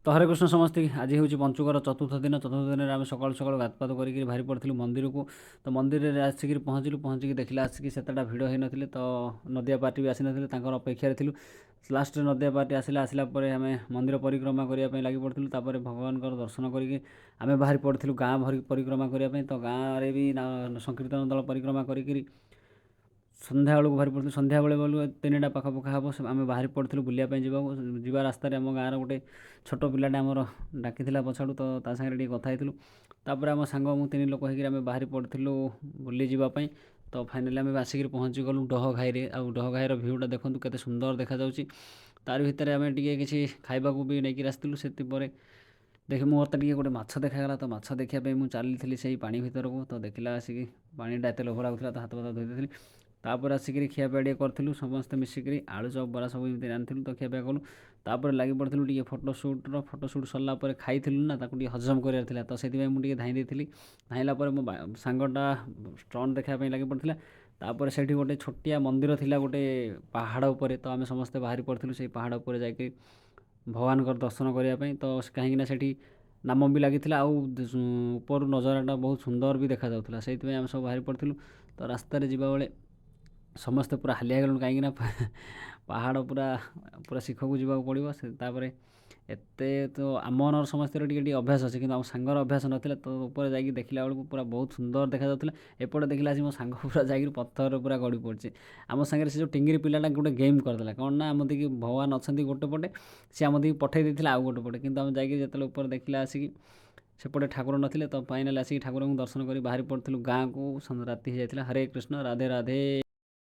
ତ ହରେ କୃଷ୍ଣ ସମସ୍ତେ ଆଜି ହେଉଛି ପଞ୍ଚୁକର ଚତୁର୍ଥ ଦିନ। ଚତୁର୍ଥ ଦିନରେ ଆମେ ସକାଳୁ ସକାଳୁ ଗାଧପାଦ କରିକି ବାହାରି ପଡ଼ିଥିଲୁ ମନ୍ଦିରକୁ। ତ ମନ୍ଦିରରେ ଆସିକି ପହଞ୍ଚିକି ଦେଖିଲା ଆସିକି ସେତେଟା ଭିଡ଼ ହେଇନଥିଲେ। ତ ନଦିଆ ପାର୍ଟି ବି ଆସିନଥିଲେ, ତାଙ୍କର ଅପେକ୍ଷାରେ ଥିଲୁ। ଲାଷ୍ଟରେ ନଦିଆ ପାର୍ଟି ଆସିଲା ପରେ ଆମେ ମନ୍ଦିର ପରିକ୍ରମା କରିବା ପାଇଁ ଲାଗି ପଡ଼ିଥିଲୁ। ତାପରେ ଭଗବାନଙ୍କର ଦର୍ଶନ କରିକି ଆମେ ବାହାରି ପଡ଼ିଥିଲୁ ଗାଁ ପରିକ୍ରମା କରିବା ପାଇଁ। ତ ଗାଁରେ ବି ସଂକୀର୍ତ୍ତନ ଦଳ ପରିକ୍ରମା କରିକିରି ସନ୍ଧ୍ୟାବେଳକୁ ବାହାରି ପଡ଼ିଥିଲୁ। ସନ୍ଧ୍ୟାବେଳେ ଗଲୁ 3ଟା ପାଖାପାଖି ହେବ, ଆମେ ବାହାରି ପଡ଼ିଥିଲୁ ବୁଲିବା ପାଇଁ ଯିବା ରାସ୍ତାରେ ଆମ ଗାଁର ଗୋଟେ ଛୋଟ ପିଲାଟା ଆମର ଡାକିଥିଲା ପଛଆଡ଼ୁ, ତ ତା ସାଙ୍ଗରେ ଟିକେ କଥା ହେଇଥିଲୁ। ତାପରେ ଆମ ସାଙ୍ଗ ମୁଁ 3 ଲୋକ ହେଇକିରି ଆମେ ବାହାରି ପଡ଼ିଥିଲୁ ବୁଲି ଯିବା ପାଇଁ। ତ ଫାଇନାଲି ଆମେ ଆସିକିରି ପହଞ୍ଚିଗଲୁ ଡହଘାଇରେ। ଆଉ ଡହଘାଇର ଭିୟୁଟା ଦେଖନ୍ତୁ କେତେ ସୁନ୍ଦର ଦେଖାଯାଉଛି। ତାରି ଭିତରେ ଆମେ ଟିକେ କିଛି ଖାଇବାକୁ ବି ନେଇକି ଆସିଥିଲୁ। ସେଥିପରେ ମୁଁ ମୋତେ ଟିକେ ଗୋଟେ ମାଛ ଦେଖାଗଲା। ତ ମାଛ ଦେଖିବା ପାଇଁ ମୁଁ ଚାଲିଥିଲି ସେଇ ପାଣି ଭିତରକୁ। ତ ଦେଖିଲା ଆସିକି ପାଣିଟା ଏତେ ଲୋଭ ଲାଗୁଥିଲା, ତ ହାତ ଫାତ ଧୋଇ ଦେଇଥିଲି। ତାପରେ ଆସିକିରି ଖିଆପିଆ ଟିକେ କରିଥିଲୁ ସମସ୍ତେ ମିଶିକିରି। ଆଳୁ ଚପ୍ ବରା ସବୁ ଏମିତି ରାନ୍ଧିଥିଲୁ, ତ ଖିଆପିଆ କଲୁ। ତାପରେ ଲାଗି ପଡ଼ିଥିଲୁ ଟିକେ ଫଟୋସୁଟ୍ ସରିଲା ପରେ ଖାଇଥିଲୁ ନା, ତାକୁ ଟିକେ ହଜମ କରିବାର ଥିଲା। ତ ସେଥିପାଇଁ ମୁଁ ଟିକେ ଧାଇଁ ଦେଇଥିଲି। ଧାଇଁଲା ପରେ ମୋ ସାଙ୍ଗଟା ଷ୍ଟନ୍ ଦେଖିବା ପାଇଁ ଲାଗି ପଡ଼ିଥିଲା। ତାପରେ ସେଇଠି ଗୋଟେ ଛୋଟିଆ ମନ୍ଦିର ଥିଲା ଗୋଟେ ପାହାଡ଼ ଉପରେ। ତ ଆମେ ସମସ୍ତେ ବାହାରି ପଡ଼ିଥିଲୁ ସେଇ ପାହାଡ଼ ଉପରେ ଯାଇକି ଭଗବାନଙ୍କର ଦର୍ଶନ କରିବା ପାଇଁ। ତ କାହିଁକିନା ସେଠି ନାମ ବି ଲାଗିଥିଲା, ଆଉ ଉପରୁ ନଜରାଟା ବହୁତ ସୁନ୍ଦର ବି ଦେଖାଯାଉଥିଲା। ସେଇଥିପାଇଁ ଆମେ ସବୁ ବାହାରି ପଡ଼ିଥିଲୁ। ତ ରାସ୍ତାରେ ଯିବାବେଳେ ସମସ୍ତେ ପୁରା ହାଲିଆ ହେଇଗଲୁଣି, କାହିଁକିନା ପାହାଡ଼ ପୁରା ପୁରା ଶିଖକୁ ଯିବାକୁ ପଡ଼ିବ। ତାପରେ ଏତେ ତ ଆମମାନଙ୍କର ସମସ୍ତଙ୍କର ଟିକେ ଟିକେ ଅଭ୍ୟାସ ଅଛି, କିନ୍ତୁ ଆମ ସାଙ୍ଗର ଅଭ୍ୟାସ ନଥିଲା। ତ ଉପରେ ଯାଇକି ଦେଖିଲା ବେଳକୁ ପୁରା ବହୁତ ସୁନ୍ଦର ଦେଖାଯାଉଥିଲା। ଏପଟେ ଦେଖିଲା ଆସିକି ମୋ ସାଙ୍ଗ ପୁରା ଯାଇକି ପଥରରେ ପୁରା ଗଡ଼ି ପଡ଼ିଛି। ଆମ ସାଙ୍ଗରେ ସେ ଯେଉଁ ଟିଙ୍ଗିରି ପିଲାଟା ଗୋଟେ ଗେମ୍ କରିଦେଲା, କ'ଣ ନା ଆମ ଦେଇକି ଭଗବାନ ଅଛନ୍ତି ଗୋଟେ ପଟେ, ସେ ଆମ ଦେଇକି ପଠେଇ ଦେଇଥିଲା ଆଉ ଗୋଟେ ପଟେ। କିନ୍ତୁ ଆମେ ଯାଇକି ଯେତେବେଳେ ଉପରେ ଦେଖିଲା ଆସିକି ସେପଟେ ଠାକୁର ନଥିଲେ। ତ ଫାଇନାଲି ଆସିକି ଠାକୁରଙ୍କୁ ଦର୍ଶନ କରି ବାହାରି ପଡ଼ିଥିଲୁ ଗାଁକୁ। ରାତି ହେଇଯାଇଥିଲା। ହରେ କୃଷ୍ଣ, ରାଧେ ରାଧେ।